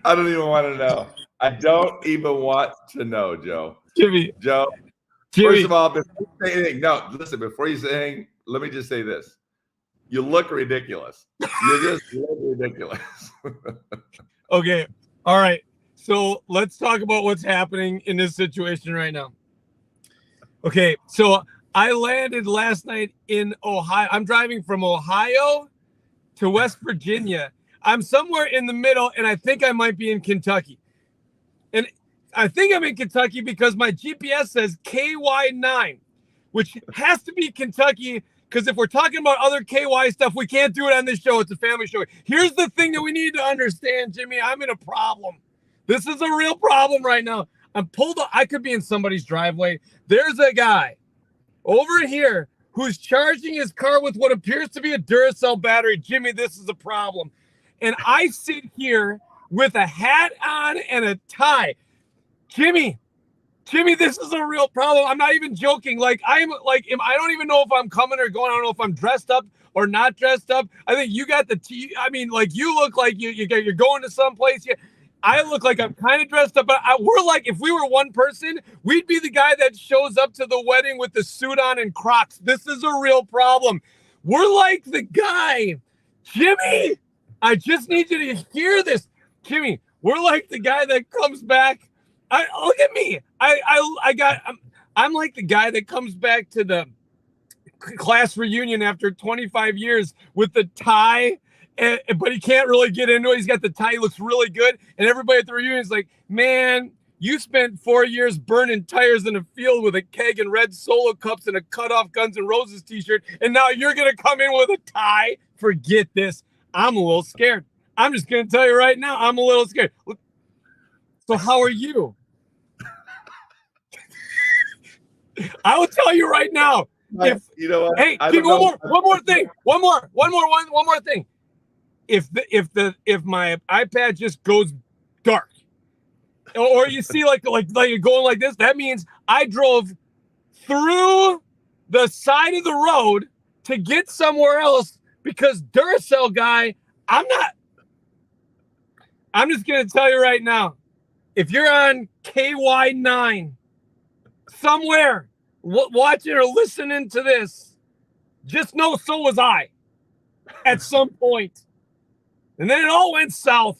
I don't even want to know. I don't even want to know, Joe. Jimmy. Joe, first of all, before you say anything, no, listen, before you say anything, let me just say this. You look ridiculous. You just look ridiculous. Okay. All right. So let's talk about what's happening in this situation right now. Okay. So I landed last night in Ohio. I'm driving from Ohio to West Virginia. I'm somewhere in the middle, and I think I might be in Kentucky. And I think I'm in Kentucky because my GPS says KY9, which has to be Kentucky, because if we're talking about other KY stuff, we can't do it on this show. It's a family show. Here's the thing that we need to understand, Jimmy. I'm in a problem. This is a real problem right now. I'm pulled up. I could be in somebody's driveway. There's a guy over here who's charging his car with what appears to be a Duracell battery. Jimmy, this is a problem. And I sit here with a hat on and a tie. Jimmy, this is a real problem. I'm not even joking. Like, I don't even know if I'm coming or going. I don't know if I'm dressed up or not dressed up. I think you got you look like you're going to someplace. I look like I'm kind of dressed up, but we're like, if we were one person, we'd be the guy that shows up to the wedding with the suit on and Crocs. This is a real problem. We're like the guy, Jimmy. I just need you to hear this, Jimmy. We're like the guy that comes back. Look at me. I'm like the guy that comes back to the class reunion after 25 years with the tie, but he can't really get into it. He's got the tie. He looks really good. And everybody at the reunion is like, man, you spent 4 years burning tires in a field with a keg and red Solo cups and a cut-off Guns N' Roses t-shirt, and now you're going to come in with a tie? Forget this. I'm a little scared. I'm just going to tell you right now, I'm a little scared. So how are you? I will tell you right now. You know what? Hey, one more thing. One more thing. If my iPad just goes dark, or you see like you're going like this, that means I drove through the side of the road to get somewhere else because Duracell guy, I'm just going to tell you right now, if you're on KY9 somewhere watching or listening to this, just know so was I at some point. And then it all went south.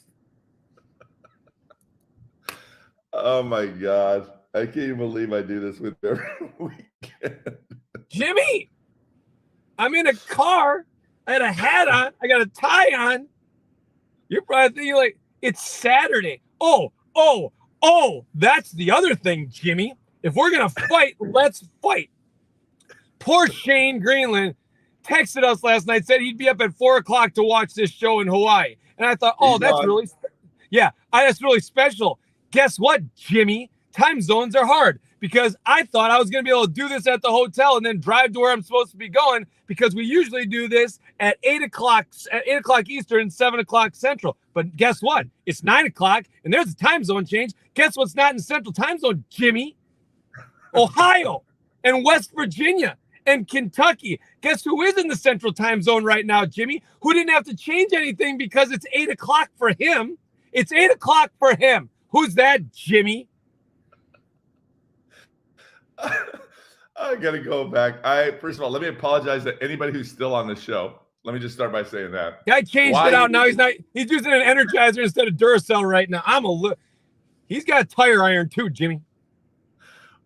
Oh my God. I can't even believe I do this with every weekend. Jimmy, I'm in a car. I had a hat on. I got a tie on. You're probably thinking like, it's Saturday. Oh, that's the other thing, Jimmy. If we're going to fight, let's fight. Poor Shane Greenland texted us last night, said he'd be up at 4 o'clock to watch this show in Hawaii. And I thought, that's really special. Guess what, Jimmy? Time zones are hard because I thought I was going to be able to do this at the hotel and then drive to where I'm supposed to be going, because we usually do this at 8 o'clock Eastern, 7 o'clock Central. But guess what? It's 9 o'clock and there's a time zone change. Guess what's not in Central time zone, Jimmy? Ohio and West Virginia and Kentucky. Guess who is in the Central time zone right now, Jimmy? Who didn't have to change anything because it's 8 o'clock for him. It's 8 o'clock for him. Who's that, Jimmy? I got to go back. First of all, let me apologize to anybody who's still on the show. Let me just start by saying that. Guy changed it out. Now he's using an Energizer instead of Duracell right now. He's got a tire iron too, Jimmy.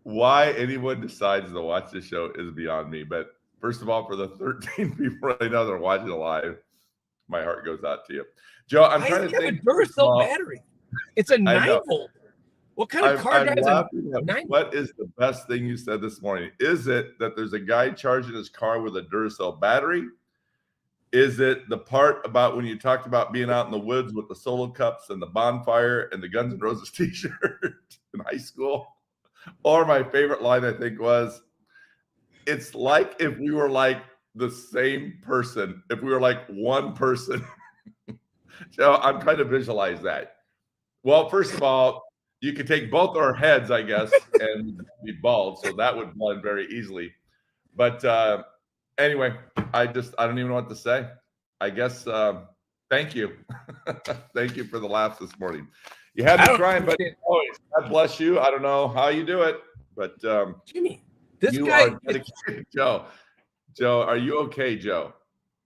Why anyone decides to watch this show is beyond me. But first of all, for the 13 people I know that are watching it live, my heart goes out to you. Joe, I'm trying to think. A Duracell battery. It's a 9-volt. What kind of car drives a 9-volt? What is the best thing you said this morning? Is it that there's a guy charging his car with a Duracell battery? Is it the part about when you talked about being out in the woods with the Solo cups and the bonfire and the Guns N' Roses t-shirt in high school? Or my favorite line, I think, was, it's like if we were like the same person, if we were like one person. So I'm trying to visualize that. Well, first of all, you could take both our heads, I guess, and be bald. So that would blend very easily. But anyway, I don't even know what to say. I guess Thank you. Thank you for the laughs this morning. You had me crying, but always, God bless you. I don't know how you do it, but Jimmy, this you guy, are dedicated. Joe, are you okay, Joe?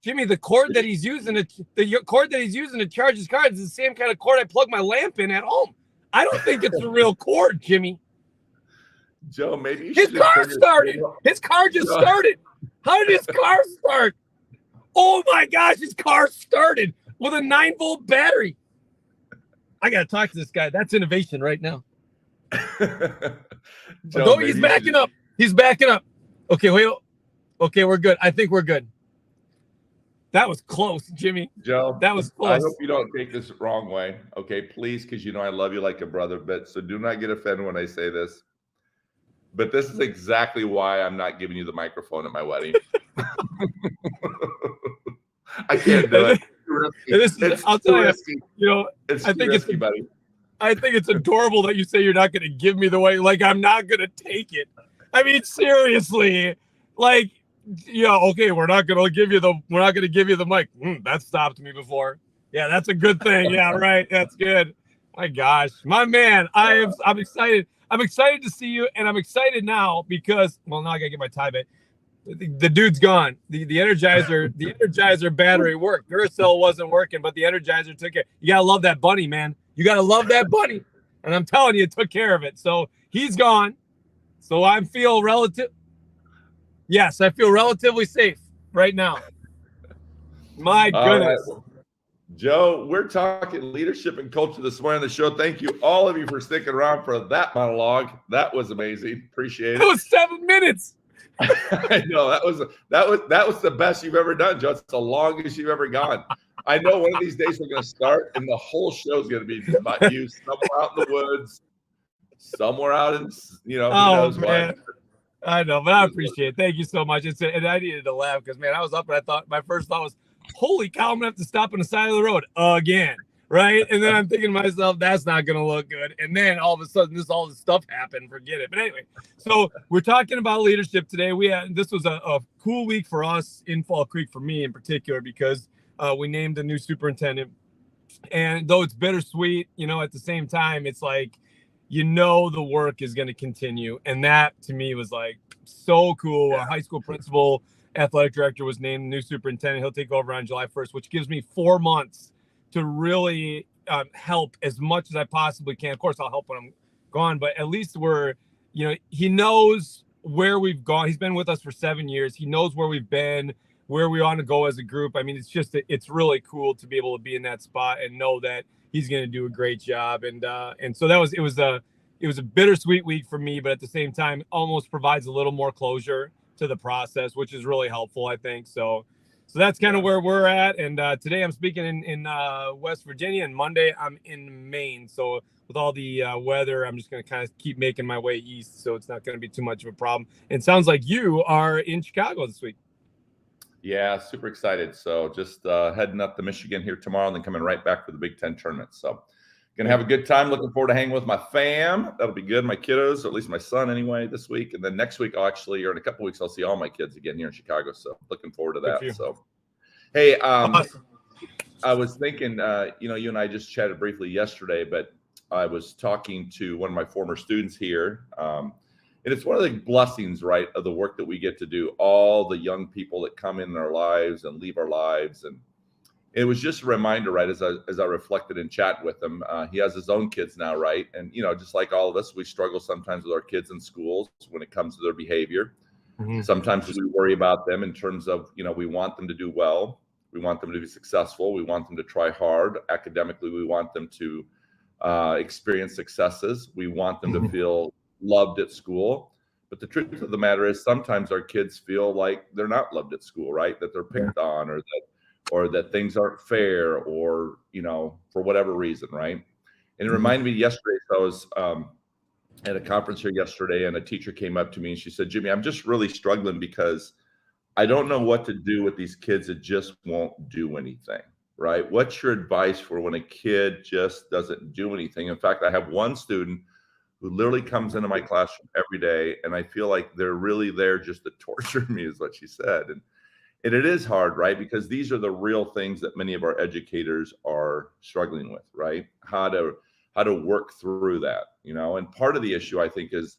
Jimmy, the cord that he's using to charge his car is the same kind of cord I plug my lamp in at home. I don't think it's a real cord, Jimmy. Joe, maybe you his car started. His car just started. How did his car start? Oh my gosh, his car started with a 9-volt battery. I gotta talk to this guy. That's innovation right now. Joe, he's backing up. He's backing up. Okay, wait. Okay, we're good. I think we're good. That was close, Jimmy. Joe, that was close. I hope you don't take this the wrong way. Okay, please, because you know I love you like a brother, but so do not get offended when I say this. But this is exactly why I'm not giving you the microphone at my wedding. I can't do it. I'll tell you, I think it's buddy. I think it's adorable that you say you're not going to give me the way. Like, I'm not going to take it. I mean, seriously, like, okay, we're not going to give you the mic. That stopped me before. Yeah, that's a good thing. Yeah, right. That's good. My gosh, my man, I'm excited. I'm excited to see you, and I'm excited now because, well, now I gotta get my tie back. The dude's gone. The Energizer battery worked. Duracell wasn't working, but the Energizer took it. You gotta love that bunny, man. You gotta love that bunny, and I'm telling you, it took care of it. So he's gone. So I feel relatively safe right now. My goodness. Right. Joe, we're talking leadership and culture this morning on the show. Thank you, all of you, for sticking around for that monologue. That was amazing. Appreciate it. That was 7 minutes. I know that was the best you've ever done, Joe. It's the longest you've ever gone. I know one of these days we're going to start, and the whole show is going to be about you somewhere out in the woods, somewhere out in who knows man. What. I know, but I appreciate it. Thank you so much. And I needed to laugh because, man, I was up and my first thought was, holy cow, I'm gonna have to stop on the side of the road again, right? And then I'm thinking to myself, that's not gonna look good. And then all of a sudden, all this stuff happened. Forget it. But anyway, so we're talking about leadership today. This was a cool week for us in Fall Creek, for me in particular, because we named a new superintendent. And though it's bittersweet, at the same time, it's like, the work is going to continue. And that to me was like so cool. Yeah. A high school principal, athletic director was named new superintendent. He'll take over on July 1st, which gives me 4 months to really help as much as I possibly can. Of course, I'll help when I'm gone, but at least he knows where we've gone. He's been with us for 7 years. He knows where we've been, where we want to go as a group. I mean, it's really cool to be able to be in that spot and know that he's going to do a great job. And so it was a bittersweet week for me, but at the same time, almost provides a little more closure to the process, which is really helpful, I think. So that's kind of where we're at. And today I'm speaking in West Virginia, and Monday I'm in Maine. So with all the weather, I'm just going to kind of keep making my way east. So it's not going to be too much of a problem. And it sounds like you are in Chicago this week. Yeah, super excited. So just heading up to Michigan here tomorrow, and then coming right back for the Big Ten tournament. So gonna have a good time. Looking forward to hanging with my fam. That'll be good. My kiddos, or at least my son anyway, this week. And then next week, or in a couple weeks, I'll see all my kids again here in Chicago. So looking forward to that. So, hey, awesome. I was thinking, you and I just chatted briefly yesterday, but I was talking to one of my former students here. And it's one of the blessings, right, of the work that we get to do, all the young people that come in our lives and leave our lives. And it was just a reminder, right, as I reflected and chat with him. He has his own kids now, right? And, just like all of us, we struggle sometimes with our kids in schools when it comes to their behavior. Mm-hmm. Sometimes we worry about them in terms of, we want them to do well. We want them to be successful. We want them to try hard. Academically, we want them to experience successes. We want them to feel loved at school. But the truth of the matter is sometimes our kids feel like they're not loved at school, right? That they're picked on, or that things aren't fair, or, for whatever reason, right? And it reminded me yesterday, so I was at a conference here yesterday, and a teacher came up to me and she said, Jimmy, I'm just really struggling because I don't know what to do with these kids that just won't do anything, right? What's your advice for when a kid just doesn't do anything? In fact, I have one student who literally comes into my classroom every day, and I feel like they're really there just to torture me, is what she said. And it is hard, right? Because these are the real things that many of our educators are struggling with, right? How to work through that, And part of the issue, I think, is,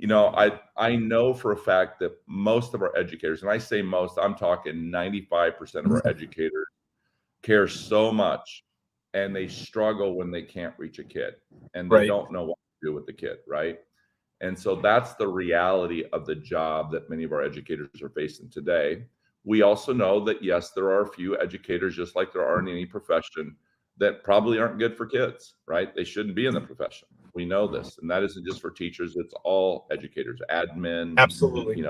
I know for a fact that most of our educators, and I say most, I'm talking 95% of our educators, care so much, and they struggle when they can't reach a kid and they don't know what to do with the kid, right? And so that's the reality of the job that many of our educators are facing today. We also know that, yes, there are a few educators, just like there are in any profession, that probably aren't good for kids, right? They shouldn't be in the profession. We know this. And that isn't just for teachers, it's all educators, admin, Absolutely.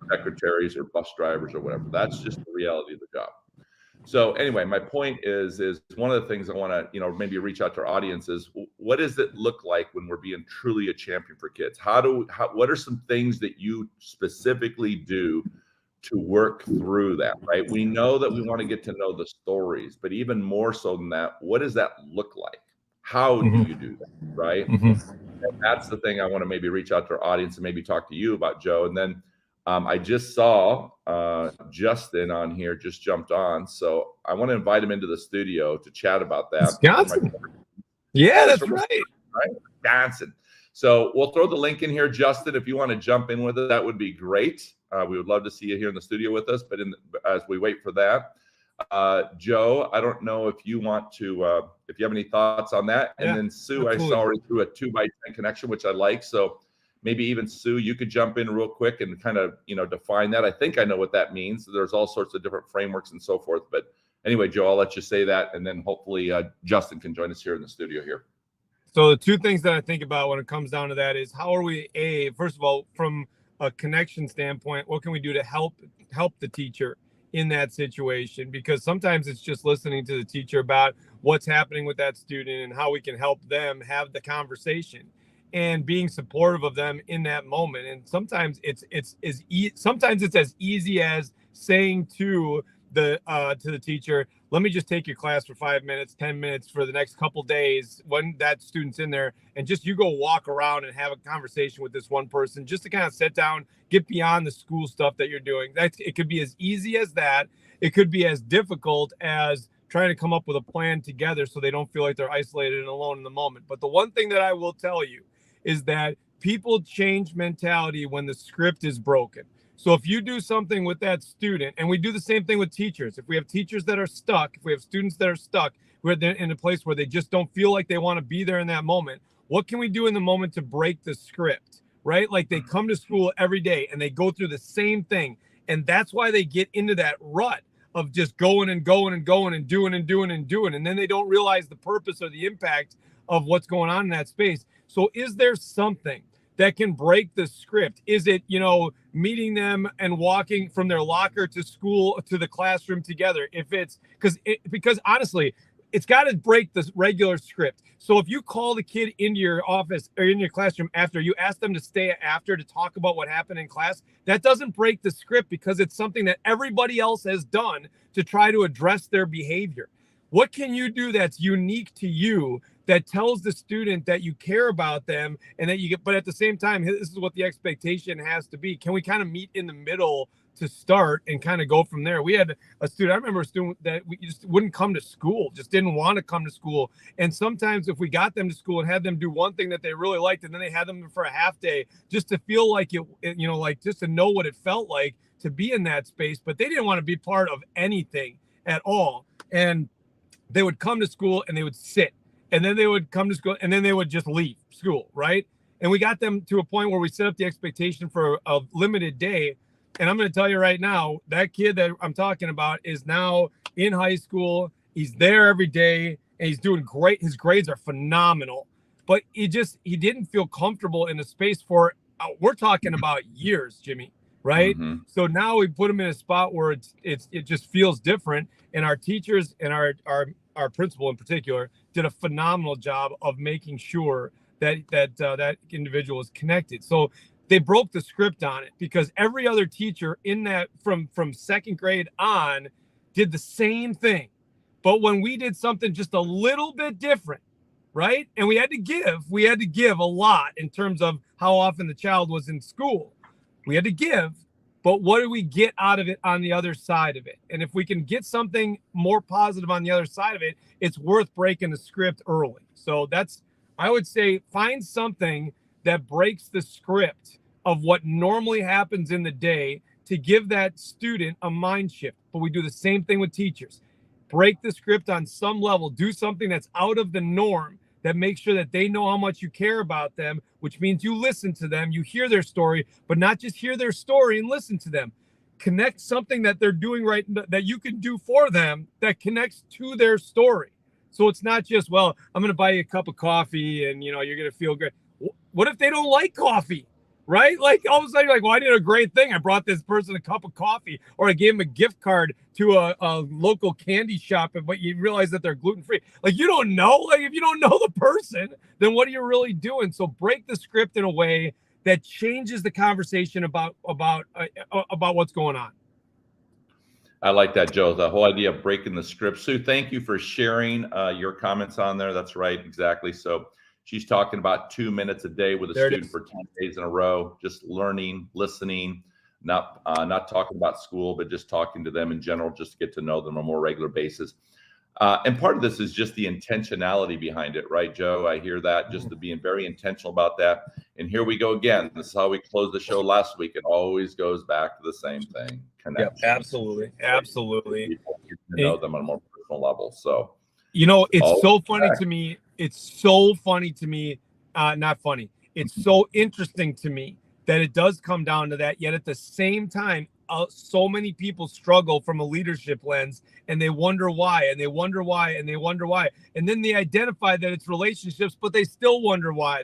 Secretaries or bus drivers or whatever. That's just the reality of the job. So anyway, my point is one of the things I want to, maybe reach out to our audience is, what does it look like when we're being truly a champion for kids? What are some things that you specifically do to work through that, right? We know that we want to get to know the stories, but even more so than that, what does that look like? How do you do that, right? And that's the thing I want to maybe reach out to our audience and maybe talk to you about, Joe. And then I just saw Justin on here, just jumped on. So I want to invite him into the studio to chat about that. Wisconsin. Yeah, that's right. Wisconsin. So we'll throw the link in here, Justin. If you want to jump in with it, that would be great. We would love to see you here in the studio with us. But as we wait for that, Joe, I don't know if you want to, if you have any thoughts on that. And then Sue, absolutely. I saw already through a 2x10 connection, which I like. So maybe even Sue, you could jump in real quick and kind of, define that. I think I know what that means. There's all sorts of different frameworks and so forth. But anyway, Joe, I'll let you say that. And then hopefully Justin can join us here in the studio here. So the two things that I think about when it comes down to that is, how are we, first of all, from a connection standpoint, what can we do to help the teacher in that situation? Because sometimes it's just listening to the teacher about what's happening with that student and how we can help them have the conversation and being supportive of them in that moment. And sometimes it's as easy as saying to the teacher, let me just take your class for 5 minutes, 10 minutes for the next couple days when that student's in there, and just you go walk around and have a conversation with this one person, just to kind of sit down, get beyond the school stuff that you're doing. It could be as easy as that. It could be as difficult as trying to come up with a plan together so they don't feel like they're isolated and alone in the moment. But the one thing that I will tell you is that people change mentality when the script is broken. So if you do something with that student, and we do the same thing with teachers, if we have teachers that are stuck, if we have students that are stuck, where they're in a place where they just don't feel like they want to be there in that moment, what can we do in the moment to break the script, right? Like, they come to school every day and they go through the same thing. And that's why they get into that rut of just going and going and going and doing and doing and doing. And then they don't realize the purpose or the impact of what's going on in that space. So is there something that can break the script? Is it, meeting them and walking from their locker to school to the classroom together? If it's because honestly, it's got to break the regular script. So if you call the kid into your office or in your classroom after, you ask them to stay after to talk about what happened in class, that doesn't break the script, because it's something that everybody else has done to try to address their behavior. What can you do that's unique to you that tells the student that you care about them and that you get, but at the same time, this is what the expectation has to be. Can we kind of meet in the middle to start and kind of go from there? We had a student, I remember a student that we just wouldn't come to school, just didn't want to come to school. And sometimes if we got them to school and had them do one thing that they really liked, and then they had them for a half day just to feel like like just to know what it felt like to be in that space, but they didn't want to be part of anything at all. And they would come to school and they would sit, and then they would come to school and then they would just leave school, right? And we got them to a point where we set up the expectation for a limited day. And I'm going to tell you right now, that kid that I'm talking about is now in high school. He's there every day and he's doing great. His grades are phenomenal, but he didn't feel comfortable in a space for, we're talking about years, Jimmy, right? Mm-hmm. So now we put him in a spot where it just feels different. And our teachers and our principal in particular did a phenomenal job of making sure that individual is connected. So they broke the script on it, because every other teacher in that from second grade on did the same thing. But when we did something just a little bit different, right? And we had to give a lot in terms of how often the child was in school. We had to give, but what do we get out of it on the other side of it? And if we can get something more positive on the other side of it, it's worth breaking the script early. So I would say, find something that breaks the script of what normally happens in the day to give that student a mind shift. But we do the same thing with teachers. Break the script on some level, do something that's out of the norm that makes sure that they know how much you care about them, which means you listen to them, you hear their story, but not just hear their story and listen to them. Connect something that they're doing right that you can do for them that connects to their story. So it's not just, well, I'm going to buy you a cup of coffee and, you're going to feel good. What if they don't like coffee? Right? Like all of a sudden you're like, well, I did a great thing. I brought this person a cup of coffee, or I gave them a gift card to a local candy shop, but you realize that they're gluten-free. Like, you don't know. Like, if you don't know the person, then what are you really doing? So break the script in a way that changes the conversation about what's going on. I like that, Joe. The whole idea of breaking the script. Sue, thank you for sharing your comments on there. That's right. Exactly. So she's talking about 2 minutes a day with a student for 10 days in a row, just learning, listening, not talking about school, but just talking to them in general, just to get to know them on a more regular basis. And part of this is just the intentionality behind it, right, Joe? I hear that, just to being very intentional about that. And here we go again. This is how we closed the show last week. It always goes back to the same thing. Connection. Yep, absolutely. People get to know them on a more personal level. So, it's so funny to me. It's so funny to me. Not funny. It's so interesting to me that it does come down to that. Yet at the same time, so many people struggle from a leadership lens, and they wonder why, and they wonder why, and they wonder why. And then they identify that it's relationships, but they still wonder why.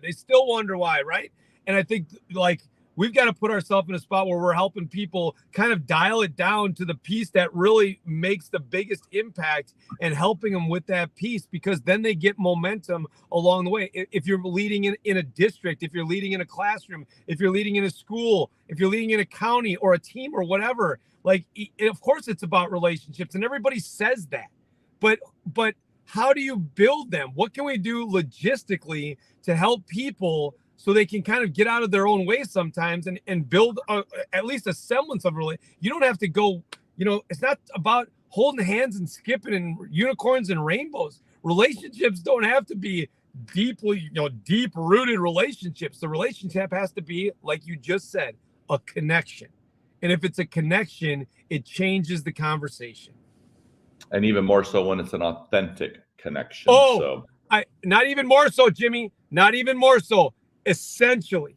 Right? And I think, like, we've got to put ourselves in a spot where we're helping people kind of dial it down to the piece that really makes the biggest impact, and helping them with that piece, because then they get momentum along the way. If you're leading in a district, if you're leading in a classroom, if you're leading in a school, if you're leading in a county or a team or whatever, like, of course it's about relationships, and everybody says that, but how do you build them? What can we do logistically to help people so they can kind of get out of their own way sometimes and build at least a semblance of relate? You don't have to go, it's not about holding hands and skipping and unicorns and rainbows. Relationships don't have to be deep-rooted relationships. The relationship has to be, like you just said, a connection. And if it's a connection, it changes the conversation. And even more so when it's an authentic connection. Not even more so, Jimmy. Not even more so. Essentially,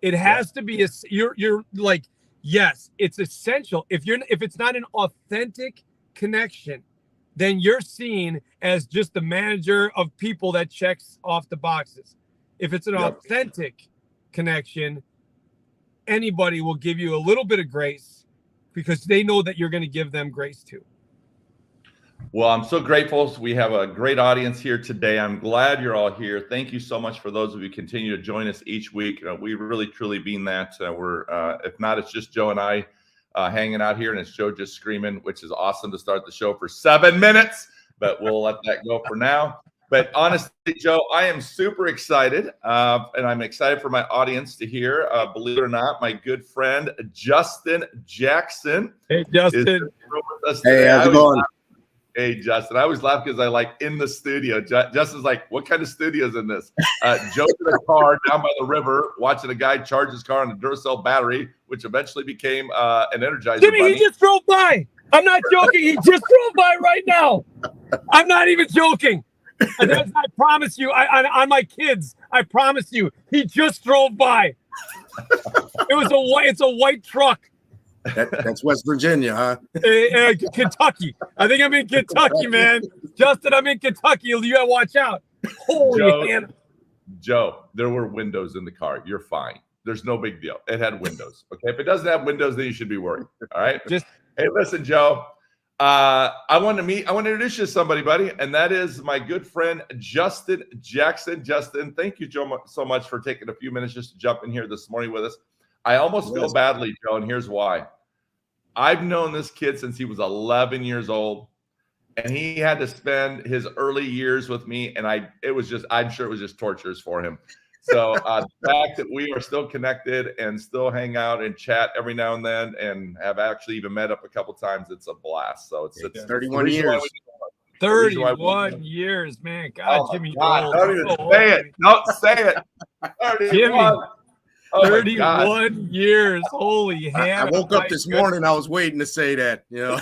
it has to be you're like, yes, it's essential. If it's not an authentic connection, then you're seen as just the manager of people that checks off the boxes. If it's an authentic connection, anybody will give you a little bit of grace because they know that you're going to give them grace too. Well, I'm so grateful. We have a great audience here today. I'm glad you're all here. Thank you so much for those of you who continue to join us each week. We really, truly mean that. If not, it's just Joe and I hanging out here, and it's Joe just screaming, which is awesome to start the show for 7 minutes, but we'll let that go for now. But honestly, Joe, I am super excited, and I'm excited for my audience to hear, believe it or not, my good friend, Justin Jackson. Hey, Justin. Is with us today. Hey, how's it going? Hey, Justin. I always laugh because I like in the studio. Justin's like, what kind of studio is in this? Joe's in a car down by the river watching a guy charge his car on a Duracell battery, which eventually became an Energizer Jimmy, bunny. he just drove by. I'm not joking. He just drove by right now. I'm not even joking. I promise you, on my kids, I promise you, he just drove by. It's a white truck. That's West Virginia, huh? Kentucky. I think I'm in Kentucky, man. Justin, I'm in Kentucky. You gotta watch out. Holy Joe, there were windows in the car. You're fine. There's no big deal. It had windows. Okay. If it doesn't have windows, then you should be worried. All right. Hey, listen, Joe. I want to introduce you to somebody, buddy, and that is my good friend Justin Jackson. Justin, thank you, Joe, so much for taking a few minutes just to jump in here this morning with us. I almost feel badly, Joe, and here's why. I've known this kid since he was 11 years old, and he had to spend his early years with me, and I'm sure it was just torturous for him. So the fact that we are still connected and still hang out and chat every now and then, and have actually even met up a couple times, it's a blast. So it's 31 years. 31 years, man. God, Oh Jimmy, God, old. don't even So old, say it. Jimmy. Don't say it. 31. Jimmy, Oh my 31 years. Holy I Hannah. woke up this morning. I was waiting to say that. You know,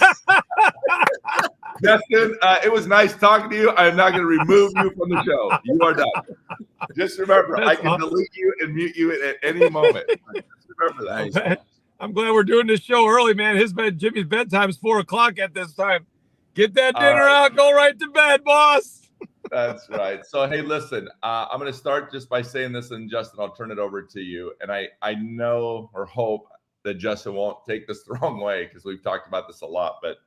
Justin, it was nice talking to you. I'm not going to remove you from the show. You are done. Just remember, I That's can awesome. delete you and mute you at any moment. Just remember that. I'm glad we're doing this show early, man. Jimmy's bedtime is 4:00 at this time. Get that dinner out. Go right to bed, boss. That's right. So, hey, listen, I'm going to start just by saying this, and Justin, I'll turn it over to you. And I know or hope that Justin won't take this the wrong way, because we've talked about this a lot. But,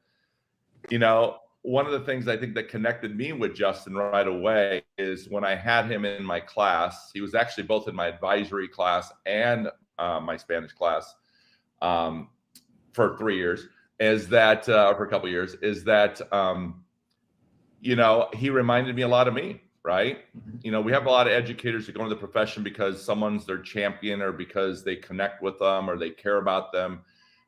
you know, one of the things I think that connected me with Justin right away is when I had him in my class. He was actually both in my advisory class and my Spanish class for 3 years. Is that for a couple of years? Is that you know, he reminded me a lot of me, right? You know, we have a lot of educators who go into the profession because someone's their champion, or because they connect with them, or they care about them,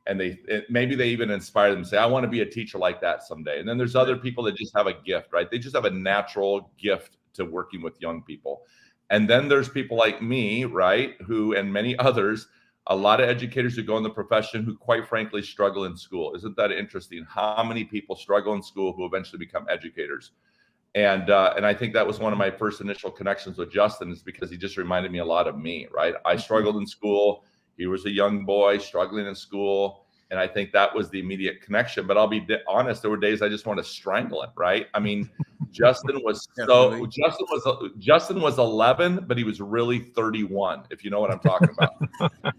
and maybe they even inspire them to say, I want to be a teacher like that someday. And then there's other people that just have a gift, right? They just have a natural gift to working with young people. And then there's people like me, right, who, and many others, a lot of educators who go in the profession who, quite frankly, struggle in school. Isn't that interesting? How many people struggle in school who eventually become educators? And I think that was one of my first initial connections with Justin, is because he just reminded me a lot of me, right? I struggled in school. He was a young boy struggling in school. And I think that was the immediate connection. But I'll be honest, there were days I just want to strangle him, right? I mean, Justin was Justin was 11, but he was really 31, if you know what I'm talking about.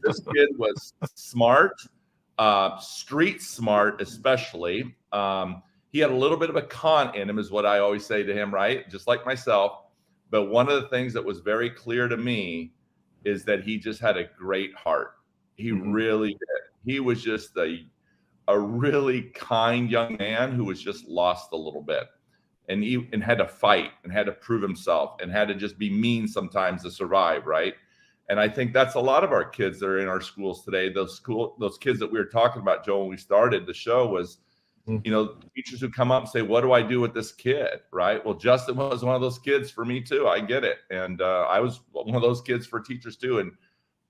This kid was smart, street smart, especially. He had a little bit of a con in him, is what I always say to him, right? Just like myself. But one of the things that was very clear to me is that he just had a great heart. He really did. He was just a really kind young man who was just lost a little bit, and had to fight and had to prove himself and had to just be mean sometimes to survive, right? And I think that's a lot of our kids that are in our schools today. Those kids that we were talking about, Joe, when we started the show, was, you know, teachers who come up and say, what do I do with this kid, right? Well, Justin was one of those kids for me too. I get it. And I was one of those kids for teachers too. And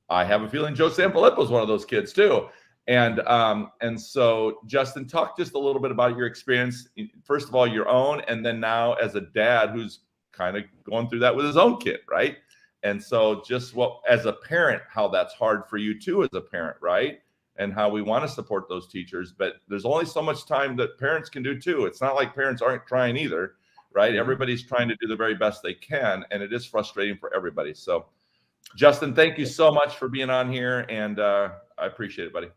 I have a feeling Joe Sanfilippo was one of those kids too. And so, Justin, talk just a little bit about your experience, first of all, your own, and then now as a dad who's kind of going through that with his own kid, right? And so just as a parent, how that's hard for you too as a parent, right? And how we want to support those teachers, but there's only so much time that parents can do too. It's not like parents aren't trying either, right? Everybody's trying to do the very best they can, and it is frustrating for everybody. So, Justin, thank you so much for being on here, and I appreciate it, buddy.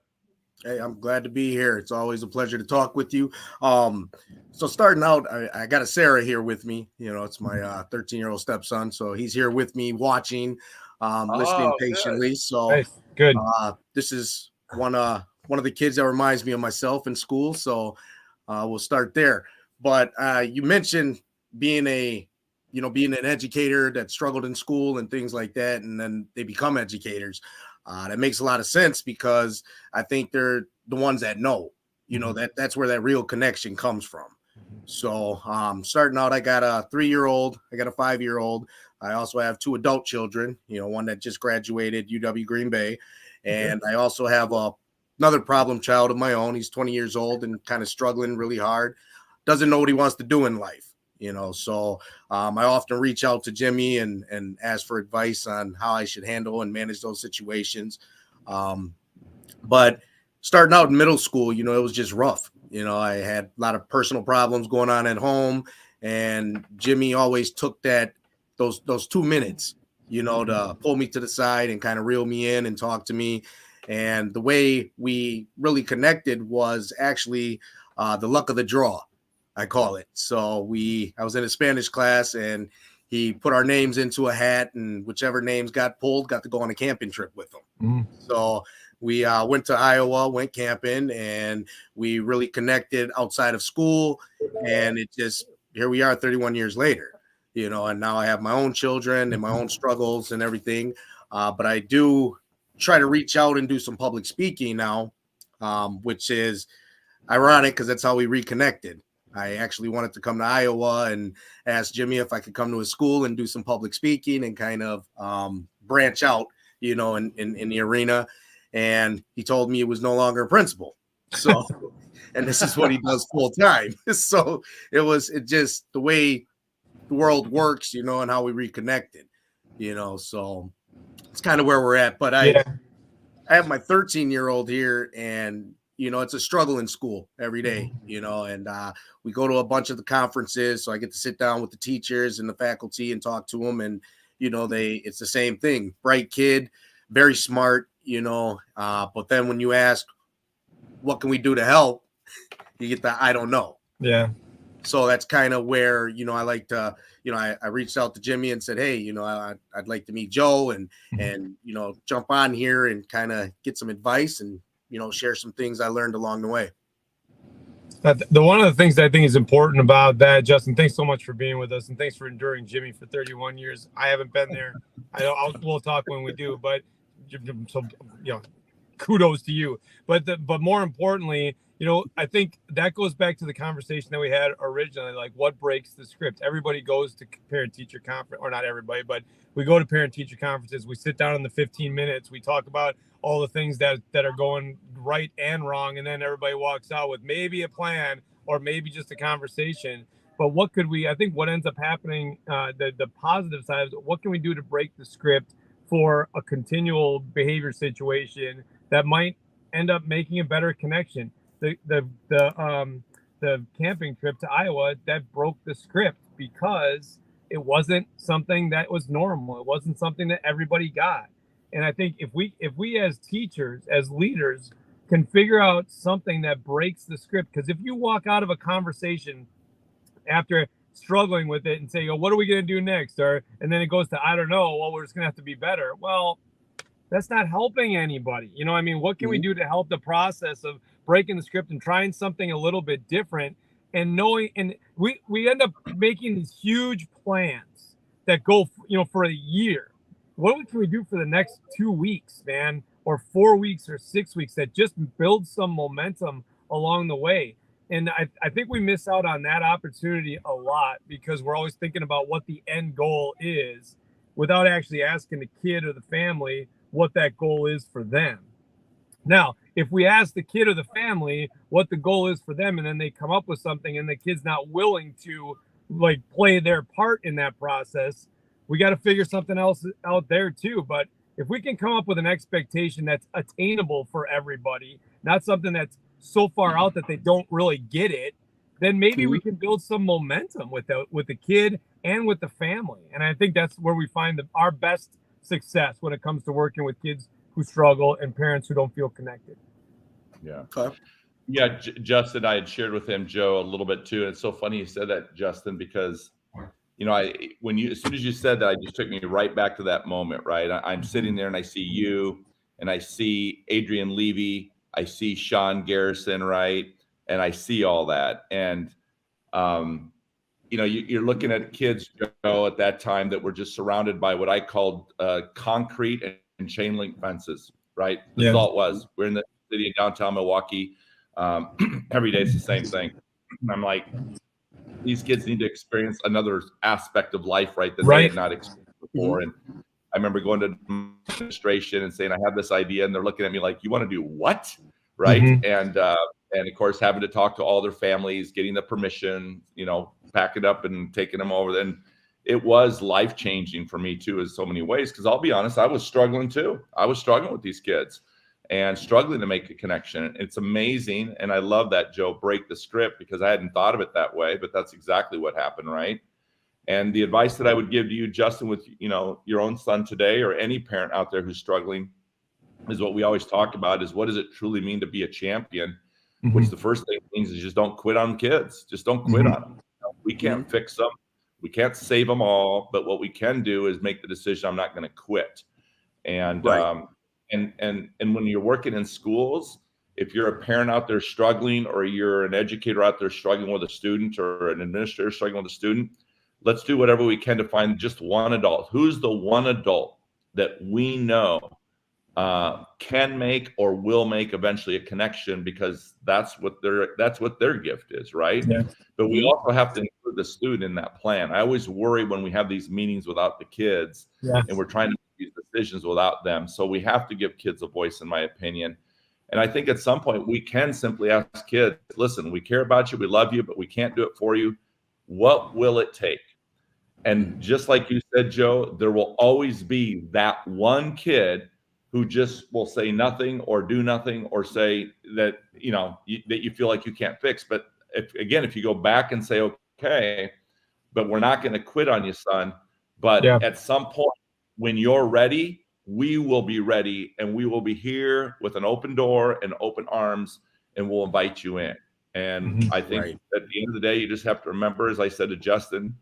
Hey, I'm glad to be here. It's always a pleasure to talk with you. So starting out, I got a Sarah here with me. You know, it's my 13-year-old stepson. So he's here with me watching, listening patiently. Good. So Nice. Good. This is one of the kids that reminds me of myself in school. So we'll start there. But you mentioned being an educator that struggled in school and things like that, and then they become educators. That makes a lot of sense, because I think they're the ones that know, you know, that's where that real connection comes from. So starting out, I got a 3-year-old, I got a 5-year-old. I also have 2 adult children, you know, one that just graduated UW Green Bay. And I also have another problem child of my own. He's 20 years old and kind of struggling really hard. Doesn't know what he wants to do in life. You know, so I often reach out to Jimmy and ask for advice on how I should handle and manage those situations. But starting out in middle school, you know, it was just rough. You know, I had a lot of personal problems going on at home, and Jimmy always took those 2 minutes, you know, to pull me to the side and kind of reel me in and talk to me. And the way we really connected was actually the luck of the draw, I call it. So I was in a Spanish class, and he put our names into a hat, and whichever names got pulled got to go on a camping trip with him. So we went to Iowa, went camping, and we really connected outside of school. And here we are 31 years later. you know, and now I have my own children and my own struggles and everything. But I do try to reach out and do some public speaking now, which is ironic because that's how we reconnected. I actually wanted to come to Iowa and ask Jimmy if I could come to his school and do some public speaking and kind of branch out, you know, in the arena. And he told me he was no longer a principal. So, and this is what he does full time. So it just the way the world works, you know, and how we reconnected, you know, so it's kind of where we're at. But I have my 13-year-old here, and you know, it's a struggle in school every day, you know, and we go to a bunch of the conferences. So I get to sit down with the teachers and the faculty and talk to them. And, you know, it's the same thing. Bright kid, very smart, you know, but then when you ask, what can we do to help? You get that, I don't know. Yeah. So that's kind of where, you know, I like to, you know, I reached out to Jimmy and said, hey, you know, I'd like to meet Joe and, you know, jump on here and kind of get some advice and, you know, share some things I learned along the way. The one of the things that I think is important about that, Justin, thanks so much for being with us, and thanks for enduring Jimmy for 31 years. I haven't been there. We'll talk when we do, but so, you know, kudos to you. But more importantly, you know, I think that goes back to the conversation that we had originally, like what breaks the script. Everybody goes to parent-teacher conference, or not everybody, but we go to parent-teacher conferences. We sit down in the 15 minutes. We talk about all the things that are going right and wrong, and then everybody walks out with maybe a plan or maybe just a conversation. But what could we, I think what ends up happening, the positive side is what can we do to break the script for a continual behavior situation that might end up making a better connection. The camping trip to Iowa, that broke the script because it wasn't something that was normal. It wasn't something that everybody got. And I think if we as teachers, as leaders, can figure out something that breaks the script, because if you walk out of a conversation after struggling with it and say, oh, what are we going to do next? And then it goes to, I don't know, well, we're just going to have to be better. Well, that's not helping anybody. You know, I mean, what can we do to help the process of breaking the script and trying something a little bit different and knowing, and we end up making these huge plans that go, you know, for a year. What can we do for the next 2 weeks, man, or 4 weeks or 6 weeks that just build some momentum along the way? And I think we miss out on that opportunity a lot because we're always thinking about what the end goal is without actually asking the kid or the family what that goal is for them. Now, if we ask the kid or the family what the goal is for them, and then they come up with something and the kid's not willing to like play their part in that process, we got to figure something else out there too. But if we can come up with an expectation that's attainable for everybody, not something that's so far out that they don't really get it, then maybe we can build some momentum with the kid and with the family. And I think that's where we find our best success when it comes to working with kids who struggle and parents who don't feel connected. Yeah. Okay. Yeah, Justin, I had shared with him, Joe, a little bit too. And it's so funny you said that, Justin, because you know, as soon as you said that, it just took me right back to that moment, right? I'm sitting there and I see you and I see Adrian Levy, I see Sean Garrison, right? And I see all that. And, you know, you're looking at kids, Joe, at that time that were just surrounded by what I called concrete and chain link fences, right? That's all it was. We're in the city of downtown Milwaukee. Every day it's the same thing. And I'm like, these kids need to experience another aspect of life, right? That they had not experienced before. And I remember going to administration and saying, I have this idea. And they're looking at me like, you want to do what? Right. And of course, having to talk to all their families, getting the permission, you know, pack it up and taking them over. And it was life-changing for me too, in so many ways. Cause I'll be honest, I was struggling too. I was struggling with these kids and struggling to make a connection. It's amazing. And I love that, Joe, break the script, because I hadn't thought of it that way, but that's exactly what happened, right? And the advice that I would give to you, Justin, with, you know, your own son today, or any parent out there who's struggling, is what we always talk about is, what does it truly mean to be a champion? Which the first thing means is just don't quit on kids. Just don't quit on them. We can't fix them. We can't save them all, but what we can do is make the decision, I'm not going to quit. And, and when you're working in schools, if you're a parent out there struggling, or you're an educator out there struggling with a student, or an administrator struggling with a student, let's do whatever we can to find just one adult. Who's the one adult that we know can make or will make eventually a connection, because that's what their gift is, right? Yeah. But we also have to include the student in that plan. I always worry when we have these meetings without the kids, and we're trying to make these decisions without them. So we have to give kids a voice, in my opinion. And I think at some point we can simply ask kids, listen, we care about you, we love you, but we can't do it for you. What will it take? And just like you said, Joe, there will always be that one kid who just will say nothing or do nothing or say that, that you feel like you can't fix. But if you go back and say, okay, but we're not going to quit on you, son. But at some point when you're ready, we will be ready, and we will be here with an open door and open arms, and we'll invite you in. And I think at the end of the day, you just have to remember, as I said to Justin,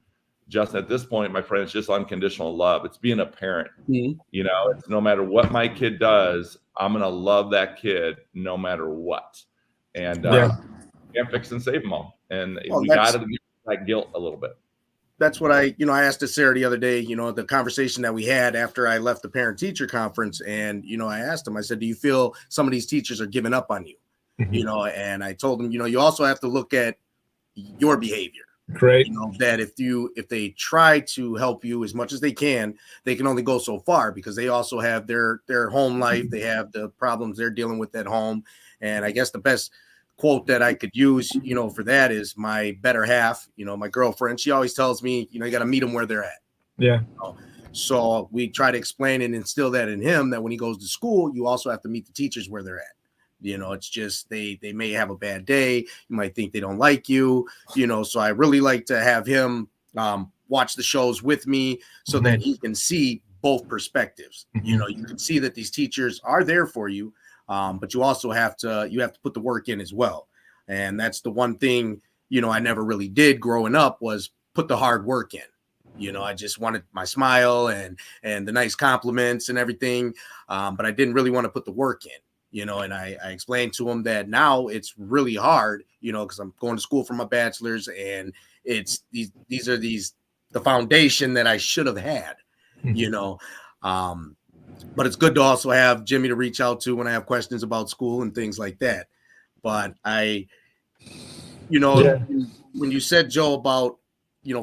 at this point, my friend, it's just unconditional love. It's being a parent. It's no matter what my kid does, I'm going to love that kid no matter what. And can't fix and save them all. And we got to get that guilt a little bit. That's what I asked to Sarah the other day, the conversation that we had after I left the parent teacher conference. And, I asked him, I said, do you feel some of these teachers are giving up on you? And I told him, you also have to look at your behavior. Great. That if they try to help you as much as they can only go so far, because they also have their home life. They have the problems they're dealing with at home. And I guess the best quote that I could use, for that is my better half, my girlfriend. She always tells me, you got to meet them where they're at. Yeah. So we try to explain and instill that in him, that when he goes to school, you also have to meet the teachers where they're at. It's just they may have a bad day. You might think they don't like you, so I really like to have him watch the shows with me so that he can see both perspectives. You can see that these teachers are there for you, but you also have to put the work in as well. And that's the one thing, I never really did growing up, was put the hard work in. I just wanted my smile and the nice compliments and everything. But I didn't really want to put the work in. And I explained to him that now it's really hard, because I'm going to school for my bachelor's, and it's these are the foundation that I should have had, but it's good to also have Jimmy to reach out to when I have questions about school and things like that. But when you said, Joe, about,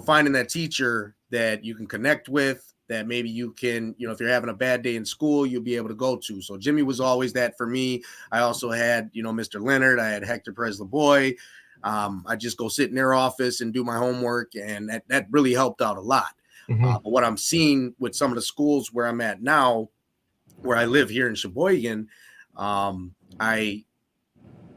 finding that teacher that you can connect with, that maybe you can, if you're having a bad day in school, you'll be able to go to. So Jimmy was always that for me. I also had, Mr. Leonard. I had Hector Perez-LeBoy. I just go sit in their office and do my homework, and that really helped out a lot. But what I'm seeing with some of the schools where I'm at now, where I live here in Sheboygan, I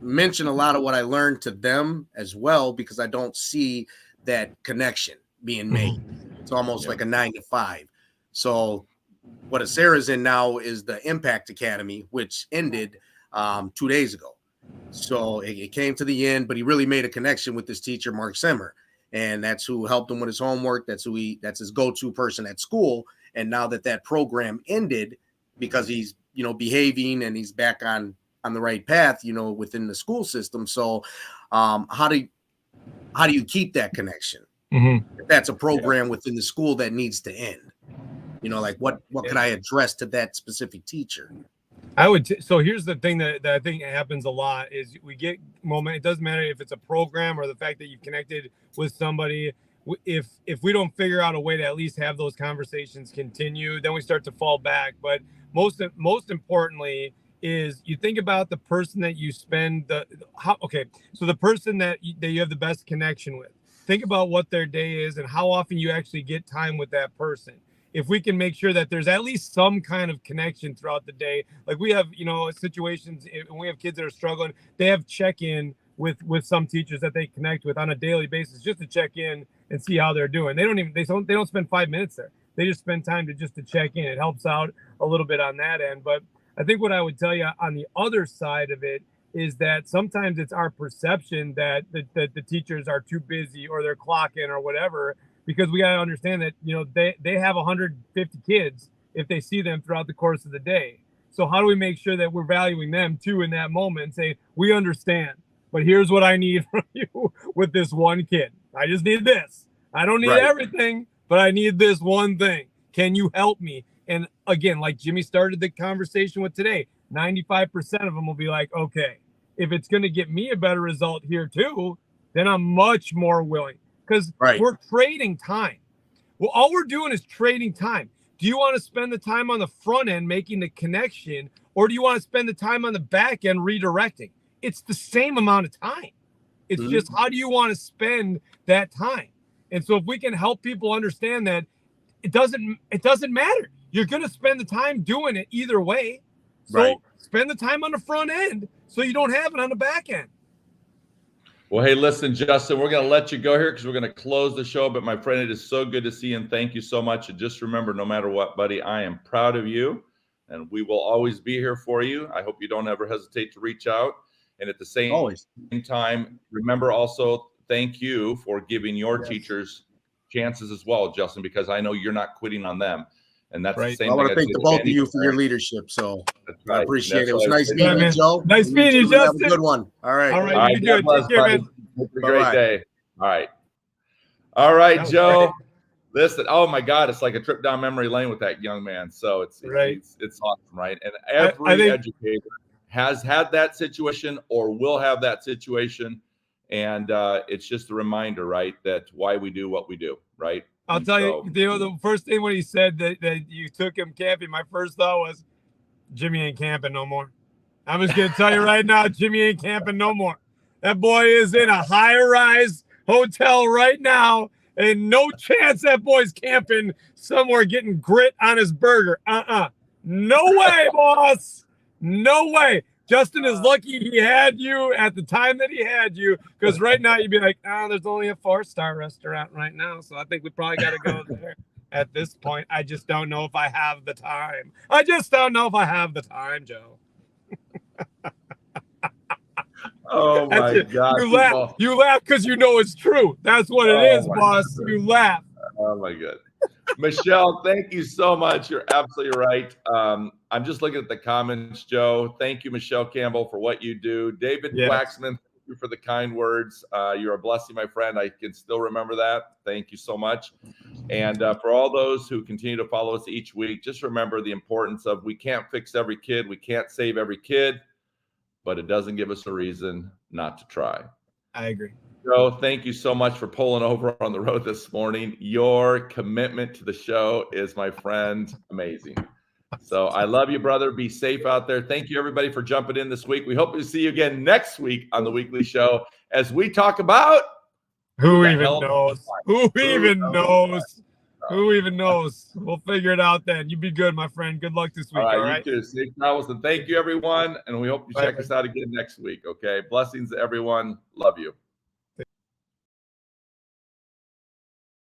mention a lot of what I learned to them as well, because I don't see that connection being made. It's almost like a 9 to 5. So what Sarah's in now is the Impact Academy, which ended 2 days ago. So it came to the end, but he really made a connection with this teacher, Mark Semmer, and that's who helped him with his homework. That's his go-to person at school. And now that program ended, because he's behaving and he's back on the right path, within the school system. So how do you keep that connection? If that's a program within the school that needs to end, like what could I address to that specific teacher? So here's the thing that I think happens a lot is we get moment. It doesn't matter if it's a program or the fact that you've connected with somebody. If we don't figure out a way to at least have those conversations continue, then we start to fall back. But most importantly is you think about the person that you spend so the person that you have the best connection with. Think about what their day is and how often you actually get time with that person. If we can make sure that there's at least some kind of connection throughout the day, like we have, situations, and we have kids that are struggling, they have check-in with some teachers that they connect with on a daily basis, just to check in and see how they're doing. They don't spend 5 minutes there. They just spend time to check in. It helps out a little bit on that end. But I think what I would tell you on the other side of it is that sometimes it's our perception that the teachers are too busy or they're clocking or whatever, because we got to understand that, they have 150 kids if they see them throughout the course of the day. So how do we make sure that we're valuing them too in that moment and say, we understand, but here's what I need from you with this one kid. I just need this. I don't need Right. everything, but I need this one thing. Can you help me? And again, like Jimmy started the conversation with today, 95% of them will be like, okay, if it's going to get me a better result here too, then I'm much more willing, because Right. we're trading time. Well, all we're doing is trading time. Do you want to spend the time on the front end making the connection, or do you want to spend the time on the back end redirecting? It's the same amount of time. It's just, how do you want to spend that time? And so if we can help people understand that it doesn't matter. You're going to spend the time doing it either way. So Right. spend the time on the front end so you don't have it on the back end. Well, hey, listen, Justin, we're going to let you go here because we're going to close the show. But my friend, it is so good to see you, and thank you so much. And just remember, no matter what, buddy, I am proud of you, and we will always be here for you. I hope you don't ever hesitate to reach out. And at the same Always. time, remember also, thank you for giving your Yes. teachers chances as well, Justin, because I know you're not quitting on them. And that's the Right. same I want thing to I'd thank say the to both of Andy, you for your right? leadership. So That's I right. appreciate That's it. It was what I nice said. meeting Yeah, you, man. Joe. Nice You meeting you, two have a Justin. good one. All right. All right. All right, You be God good. bless, Take care, buddy. man. Have a Bye-bye. great day. All right. All right, That was Joe. great. Listen, oh my God, it's like a trip down memory lane with that young man. So it's Right. it's awesome, right? And I every think- educator has had that situation or will have that situation, and it's just a reminder, right, that why we do what we do, right? I'll And tell so- you, the first thing when he said that you took him camping, my first thought was, Jimmy ain't camping no more. I'm just going to tell you right now, Jimmy ain't camping no more. That boy is in a high-rise hotel right now, and no chance that boy's camping somewhere getting grit on his burger. No way, boss. No way. Justin is lucky he had you at the time that he had you, because right now you'd be like, there's only a 4-star restaurant right now, so I think we probably got to go there. At this point, I just don't know if I have the time. I just don't know if I have the time, Joe. Oh That's my it. God. You laugh because you know it's true. That's what it Oh is, my boss. God. You laugh. Oh my God. Michelle, thank you so much. You're absolutely right. I'm just looking at the comments, Joe. Thank you, Michelle Campbell, for what you do. David Yes. Waxman, thank you for the kind words. You're a blessing, my friend. I can still remember that. Thank you so much. And for all those who continue to follow us each week, just remember the importance of, we can't fix every kid. We can't save every kid, but it doesn't give us a reason not to try. I agree. Joe, thank you so much for pulling over on the road this morning. Your commitment to the show is, my friend, amazing. So I love you, brother. Be safe out there. Thank you, everybody, for jumping in this week. We hope to see you again next week on the weekly show as we talk about Who the even hell knows? Who even knows? Who even knows? We'll figure it out then. You be good, my friend. Good luck this week. All All right, right. you too. Safe travels, and thank you, everyone. And we hope you Bye, check us out again next week. Okay. Blessings to everyone. Love you.